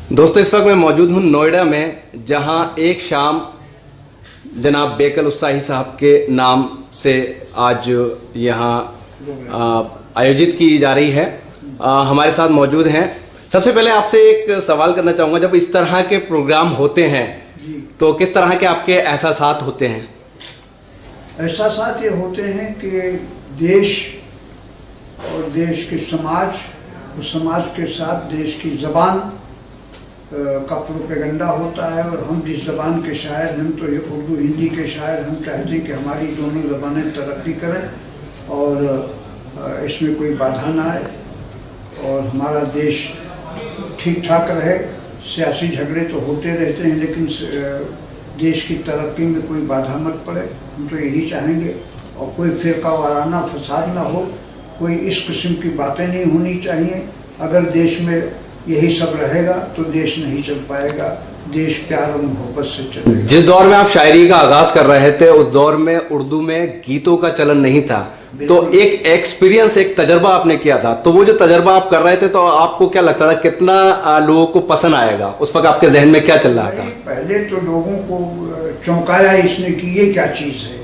दोस्तों इस वक्त मैं मौजूद हूं नोएडा में, जहां एक शाम जनाब बेकल उत्साही साहब के नाम से आज यहां आयोजित की जा रही है। हमारे साथ मौजूद हैं। सबसे पहले आपसे एक सवाल करना चाहूंगा, जब इस तरह के प्रोग्राम होते हैं तो किस तरह के आपके एहसासात होते हैं? एहसासात ये होते हैं कि देश और देश के समाज, उस समाज के साथ देश की ज़बान का प्रोपेगेंडा होता है। और हम जिस ज़बान के शायर, हम तो ये उर्दू हिंदी के शायर, हम चाहते हैं कि हमारी दोनों ज़बानें तरक्की करें और इसमें कोई बाधा ना आए और हमारा देश ठीक ठाक रहे। सियासी झगड़े तो होते रहते हैं, लेकिन देश की तरक्की में कोई बाधा मत पड़े, हम तो यही चाहेंगे। और कोई फ़िरका वाराना फसाद ना हो, कोई इस किस्म की बातें नहीं होनी चाहिए। अगर देश में यही सब रहेगा तो देश नहीं चल पाएगा, देश प्यार और मोहब्बत से चलेगा। जिस दौर में आप शायरी का आगाज कर रहे थे उस दौर में उर्दू में गीतों का चलन नहीं था, तो एक एक्सपीरियंस, एक तजर्बा आपने किया था, तो वो जो तजर्बा आप कर रहे थे तो आपको क्या लगता था कितना लोगों को पसंद आएगा? उस वक्त आपके जहन में क्या चल रहा था? पहले तो लोगों को चौंकाया इसने कि ये क्या चीज़ है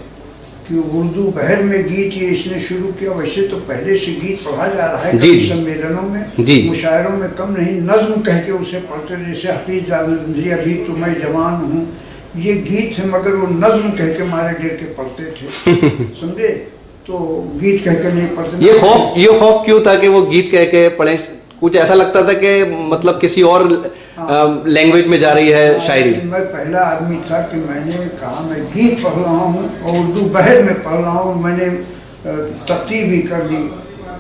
कि उर्दू बहर में गीत ये इसने शुरू किया। वैसे तो पहले से गीत पढ़ा जा रहा है सम्मेलनों में, मुशायरों में कम नहीं, नज्म कह के उसे पढ़ते, जैसे हफीज जावेद अभी तो मैं जवान हूँ, ये गीत है मगर वो नज्म कह के मारे डेर के पढ़ते थे समझे, तो गीत कह के नहीं पढ़ते। ये खौफ क्यों था कि वो गीत कह के पढ़े? कुछ ऐसा लगता था कि मतलब किसी और लैंग्वेज में जा रही है शायरी? मैं पहला आदमी था कि मैंने कहा मैं गीत पढ़ रहा हूँ और उर्दू बहर में पढ़ रहा हूँ। मैंने तख्ती भी कर दी।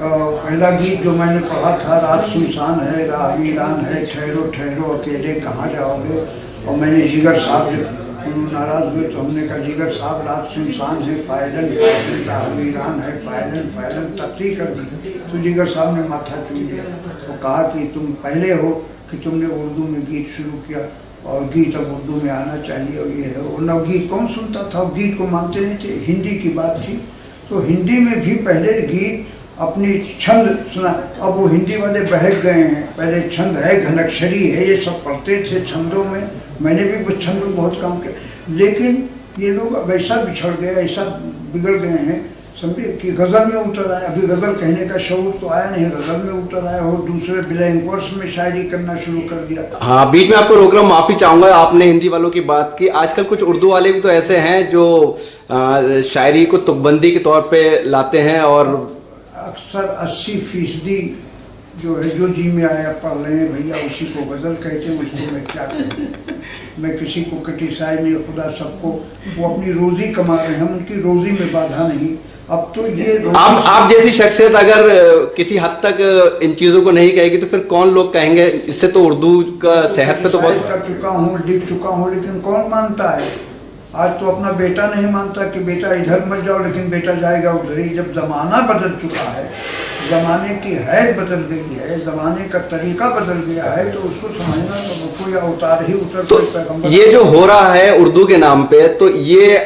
पहला गीत जो मैंने पढ़ा था, रात सुनसान है, राह वीरान है, ठहरो ठहरो अकेले कहाँ जाओगे। और मैंने जिगर साहब जो नाराज हुए तो हमने कहा जिगर साहब रात सुनसान है, फायदन फायदन, राह वीरान है, फायदन फायदन, तख्ती कर दी। तो जिगर साहब ने माथा चूम लिया, तो कहा कि तुम पहले हो कि तुमने उर्दू में गीत शुरू किया और गीत अब उर्दू में आना चाहिए। और ये है, और न गीत कौन सुनता था, गीत को मानते नहीं थे, हिंदी की बात थी। तो हिंदी में भी पहले गीत अपनी छंद सुना, अब वो हिंदी वाले बहक गए हैं। पहले छंद है, घनक्षरी है, ये सब पढ़ते थे छंदों में। मैंने भी कुछ छंद में बहुत काम किया, लेकिन ये लोग अब ऐसा बिछड़ गए, ऐसा बिगड़ गए हैं समझे कि गज़ल में उतर आए। अभी गज़ल कहने का शौक तो आया नहीं, गज़ल में उतर आया और दूसरे ब्लैंक वर्स में शायरी करना शुरू कर दिया। हाँ, बीच में आपको रोक रहा हूँ, माफी चाहूंगा। आपने हिंदी वालों की बात की, आजकल कुछ उर्दू वाले भी तो ऐसे हैं जो शायरी को तुकबंदी के तौर पे लाते हैं और अक्सर 80% जो है जो जी में आया पढ़ रहे हैं भैया, उसी को गज़ल कहते हैं। उसको मैं क्या कहूँ, मैं किसी को क्रिटिसाइज नहीं, खुदा सबको, वो अपनी रोजी कमा रहे हैं, हम उनकी रोजी में बाधा नहीं। अब तो ये आप जैसी शख्सियत अगर किसी हद तक इन चीजों को नहीं कहेगी तो फिर कौन लोग कहेंगे? इससे तो उर्दू का सेहत पे तो बहुत कर चुका हूँ, लिख चुका हूँ, लेकिन कौन मानता है? आज तो अपना बेटा नहीं मानता कि बेटा इधर मत जाओ, लेकिन बेटा जाएगा उधर ही। जब जमाना बदल चुका है, जमाने की हैत बदल गई है, जमाने का तरीका बदल गया है, तो उसको समझना तो कोई अवतार ही उतर। तो ये जो हो रहा है उर्दू के नाम पे, तो ये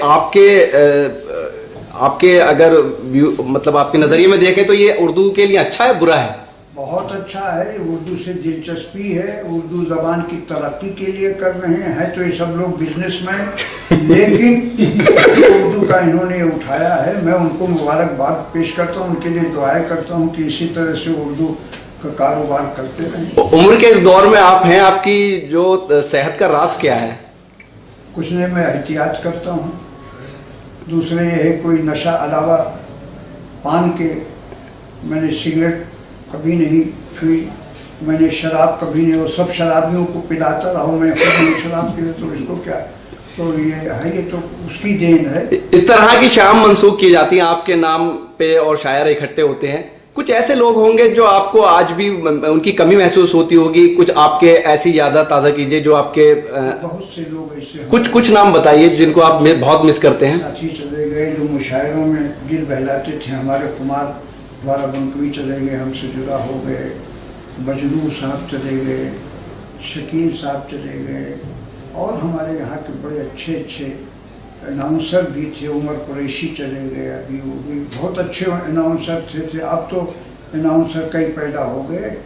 आपके अगर मतलब आपके नजरिए में देखें तो ये उर्दू के लिए अच्छा है बुरा है? बहुत अच्छा है। उर्दू से दिलचस्पी है, उर्दू जबान की तरक्की के लिए कर रहे हैं तो ये सब लोग बिजनेसमैन, लेकिन उर्दू का इन्होंने उठाया है। मैं उनको मुबारकबाद पेश करता हूँ, उनके लिए दुआएं करता हूँ कि इसी तरह से उर्दू का कारोबार करते रहें। उम्र के इस दौर में आप हैं, आपकी जो सेहत का राज क्या है? कुछ नहीं, मैं एहतियात करता हूँ। दूसरे ये है कोई नशा अलावा पान के मैंने सिगरेट कभी नहीं छुई, मैंने शराब कभी नहीं, और सब शराबियों को पिलाता रहा हूँ, मैं खुद शराब पी, तो इसको क्या? तो ये है, ये तो उसकी देन है। इस तरह की शाम मंसूख की जाती है आपके नाम पे और शायर इकट्ठे होते हैं। कुछ ऐसे लोग होंगे जो आपको आज भी उनकी कमी महसूस होती होगी, कुछ आपके ऐसी यादें ताज़ा कीजिए जो आपके बहुत से लोग ऐसे कुछ नाम बताइए जिनको आप बहुत मिस करते हैं। साथी चले गए जो मुशायरों में दिल बहलाते थे, हमारे कुमार द्वारा बनकवी चले गए, हमसे जुदा हो गए, बजरू साहब चले गए, शकील साहब चले गए, और हमारे यहाँ के बड़े अच्छे अनाउंसर भी थे, उमर कुरैशी चले गए, अभी वो भी बहुत अच्छे अनाउंसर थे। अब तो अनाउंसर कई पैदा हो गए,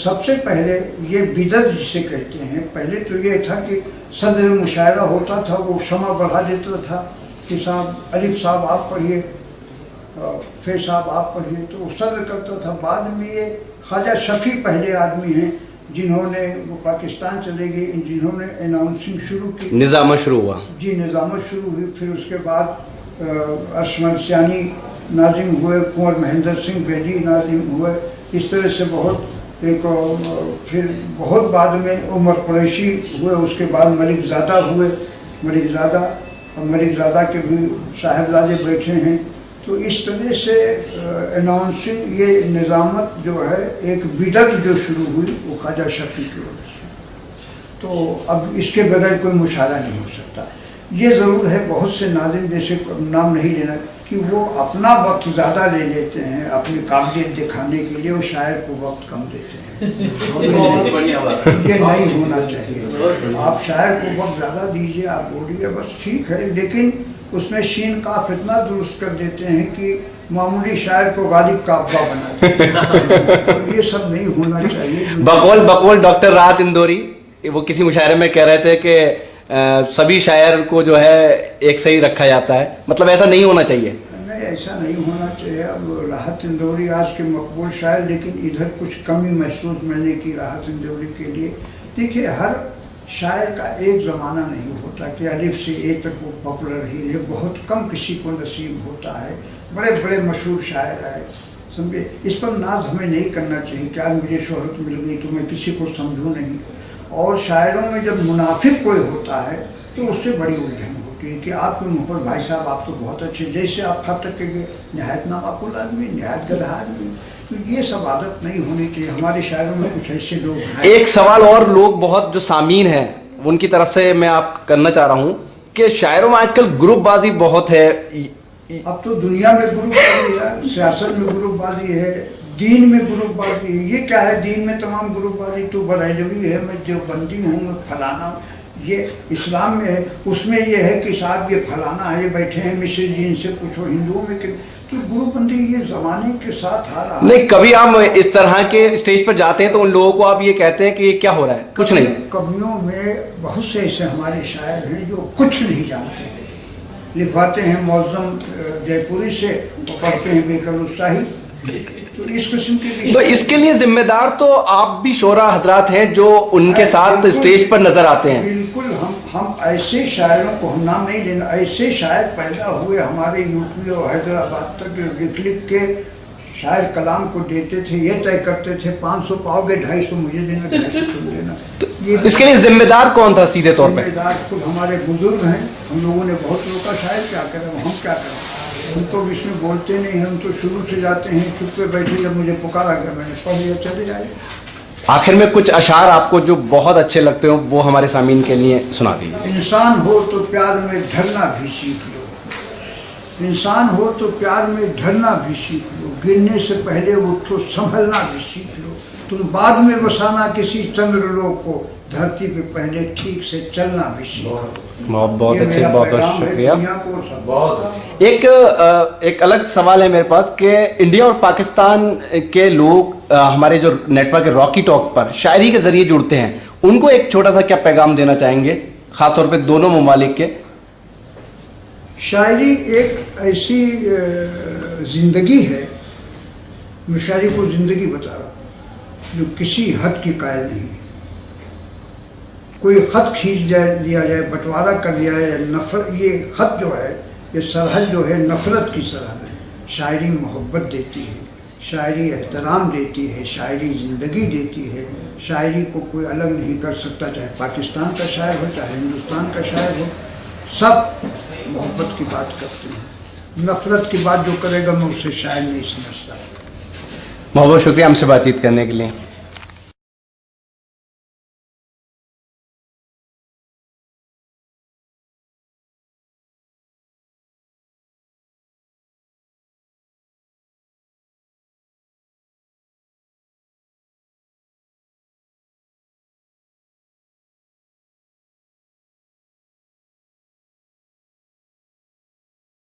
سب سے پہلے یہ بدعت جسے کہتے ہیں، پہلے تو یہ تھا کہ صدر مشاعرہ ہوتا تھا، وہ شمع بڑھا دیتا تھا کہ صاحب الف صاحب آپ پڑھیے، فے صاحب آپ پڑھیے، تو وہ صدر کرتا تھا۔ بعد میں یہ خواجہ شفیع پہلے آدمی ہیں جنہوں نے، وہ پاکستان چلے گئے، جنہوں نے اناؤنسنگ شروع کی، نظامت شروع ہوا، جی نظامت شروع ہوئی۔ پھر اس کے بعد ارشمند سیانی ناظم ہوئے، کنور مہندر سنگھ بیدی ناظم ہوئے، اس طرح سے بہت ایک، پھر بہت بعد میں عمر قریشی ہوئے، اس کے بعد ملک زادہ ہوئے، ملک زادہ کے بھی صاحبزادے بیٹھے ہیں۔ تو اس طرح سے اناؤنسنگ، یہ نظامت جو ہے ایک بدعت جو شروع ہوئی وہ خواجہ شفیع کی وجہ سے، تو اب اس کے بغیر کوئی مشاہدہ نہیں ہو سکتا۔ یہ ضرور ہے بہت سے ناظم، جیسے نام نہیں لینا، کہ وہ اپنا وقت زیادہ لے لیتے ہیں اپنی قابلیت دکھانے کے لیے، اور شاعر کو وقت کم دیتے ہیں۔ یہ نہیں ہونا چاہیے، آپ شاعر کو وقت زیادہ دیجیے، آپ بولیے بس ٹھیک ہے، لیکن اس میں شین قاف اتنا درست کر دیتے ہیں کہ معمولی شاعر کو غالب کا ابا بنا دیتے ہیں۔ یہ سب نہیں ہونا چاہیے۔ بقول ڈاکٹر راحت اندوری، وہ کسی مشاعرے میں کہہ رہے تھے کہ سبھی شاعر کو جو ہے ایک صحیح رکھا جاتا ہے، مطلب ایسا نہیں ہونا چاہیے۔ نہیں، ایسا نہیں ہونا چاہیے۔ اب راحت اندوری آج کے مقبول شاعر، لیکن ادھر کچھ کمی محسوس میں نے کی راحت اندوری کے لیے۔ دیکھیے، ہر شاعر کا ایک زمانہ نہیں ہوتا کہ الف سے اے تک وہ پاپولر ہی ہے، بہت کم کسی کو نصیب ہوتا ہے۔ بڑے بڑے مشہور شاعر آئے، سمجھے، اس پر ناز ہمیں نہیں کرنا چاہیے کہ آج مجھے شہرت مل گئی تو میں کسی کو سمجھوں نہیں۔ اور شاعروں میں جب منافق کوئی ہوتا ہے تو اس سے بڑی الجھن ہوتی ہے کہ آپ کے منہ پر بھائی صاحب آپ تو بہت اچھے، جیسے آپ خط رکھیں گے نہایت نامعقول آدمی، نہایت گدھا آدمی، تو یہ سب عادت نہیں ہونی چاہیے۔ ہمارے شاعروں میں کچھ ایسے لوگ ہیں۔ ایک سوال اور لوگ بہت جو سامعین ہیں ان کی طرف سے میں آپ کرنا چاہ رہا ہوں کہ شاعروں میں آج کل گروپ بازی بہت ہے۔ اب تو دنیا میں گروپ بازی ہے، سیاست میں گروپ بازی ہے، دین میں گروپ بازی ہے۔ یہ کیا ہے؟ دین میں تمام گروپ بازی، تو بریلوی ہے، میں دیوبندی ہوں، میں فلانا ہوں۔ یہ اسلام میں ہے، اس میں یہ ہے کہ صاحب یہ فلانا ہے، یہ بیٹھے ہیں مصری جی، ان سے پوچھو۔ ہندوؤں میں کہ تو گروپ بندی یہ زمانے کے ساتھ آ رہا ہے۔ نہیں، کبھی آپ اس طرح کے اسٹیج پر جاتے ہیں تو ان لوگوں کو آپ یہ کہتے ہیں کہ یہ کیا ہو رہا ہے؟ کچھ نہیں۔ کبیوں میں بہت سے ایسے ہمارے شاعر ہیں جو کچھ نہیں جانتے ہیں، لکھواتے ہیں معظم جے پوری سے، پڑھتے ہیں بیکل الصاحی، تو اس قسم کے۔ تو اس کے لیے ذمہ دار تو آپ بھی شعراء حضرات ہیں جو ان کے ساتھ اسٹیج پر نظر آتے ہیں۔ بالکل، ہم ایسے شاعروں کو، ہم نام نہیں لینا، ایسے شاعر پیدا ہوئے ہمارے یو پی اور حیدرآباد تک، لکھ لکھ کے شاعر کلام کو دیتے تھے، یہ طے کرتے تھے 500 پاؤ گے 250 مجھے دینا، 250 تم دینا۔ اس کے لیے ذمہ دار کون تھا سیدھے طور پہ؟ ذمہ دار خود ہمارے بزرگ ہیں۔ ہم لوگوں نے بہت روکا، شاعر کیا کریں، ہم کیا کریں، ہم تو اس میں بولتے نہیں، ہم تو شروع سے جاتے ہیں چپ پہ بیٹھے، جب مجھے پکارا گیا میں نے پڑھ لیا، چلے جائے۔ آخر میں کچھ اشعار آپ کو جو بہت اچھے لگتے ہوں وہ ہمارے سامعین کے لیے سنا دیجیے۔ انسان ہو تو پیار میں ڈھلنا بھی سیکھ لو، انسان ہو تو پیار میں ڈھلنا بھی سیکھ لو، گرنے سے پہلے اٹھو سنبھلنا بھی سیکھ لو، تم بعد میں بسانا کسی چندر لوگ کو، دھرتی پہ پہلے ٹھیک سے چلنا بھی سیکھ لو۔ بہت اچھے، بہت بہت شکریہ۔ بہت ایک الگ سوال ہے میرے پاس کہ انڈیا اور پاکستان کے لوگ ہمارے جو نیٹ ورک راکی ٹاک پر شاعری کے ذریعے جڑتے ہیں، ان کو ایک چھوٹا سا کیا پیغام دینا چاہیں گے، خاص طور پہ دونوں ممالک کے؟ شاعری ایک ایسی زندگی ہے، میں شاعری کو زندگی بتا رہا ہوں، جو کسی حد کی قائل نہیں ہے۔ کوئی خط کھینچ لیا جائے، بٹوارا کر لیا جائے، نفرت، یہ خط جو ہے، یہ سرحد جو ہے نفرت کی سرحد ہے۔ شاعری محبت دیتی ہے، شاعری احترام دیتی ہے، شاعری زندگی دیتی ہے۔ شاعری کو کوئی الگ نہیں کر سکتا، چاہے پاکستان کا شاعر ہو، چاہے ہندوستان کا شاعر ہو، سب محبت کی بات کرتے ہیں۔ نفرت کی بات جو کرے گا میں اسے شاعر نہیں سمجھتا۔ بہت بہت شکریہ ہم سے بات چیت کرنے کے لیے۔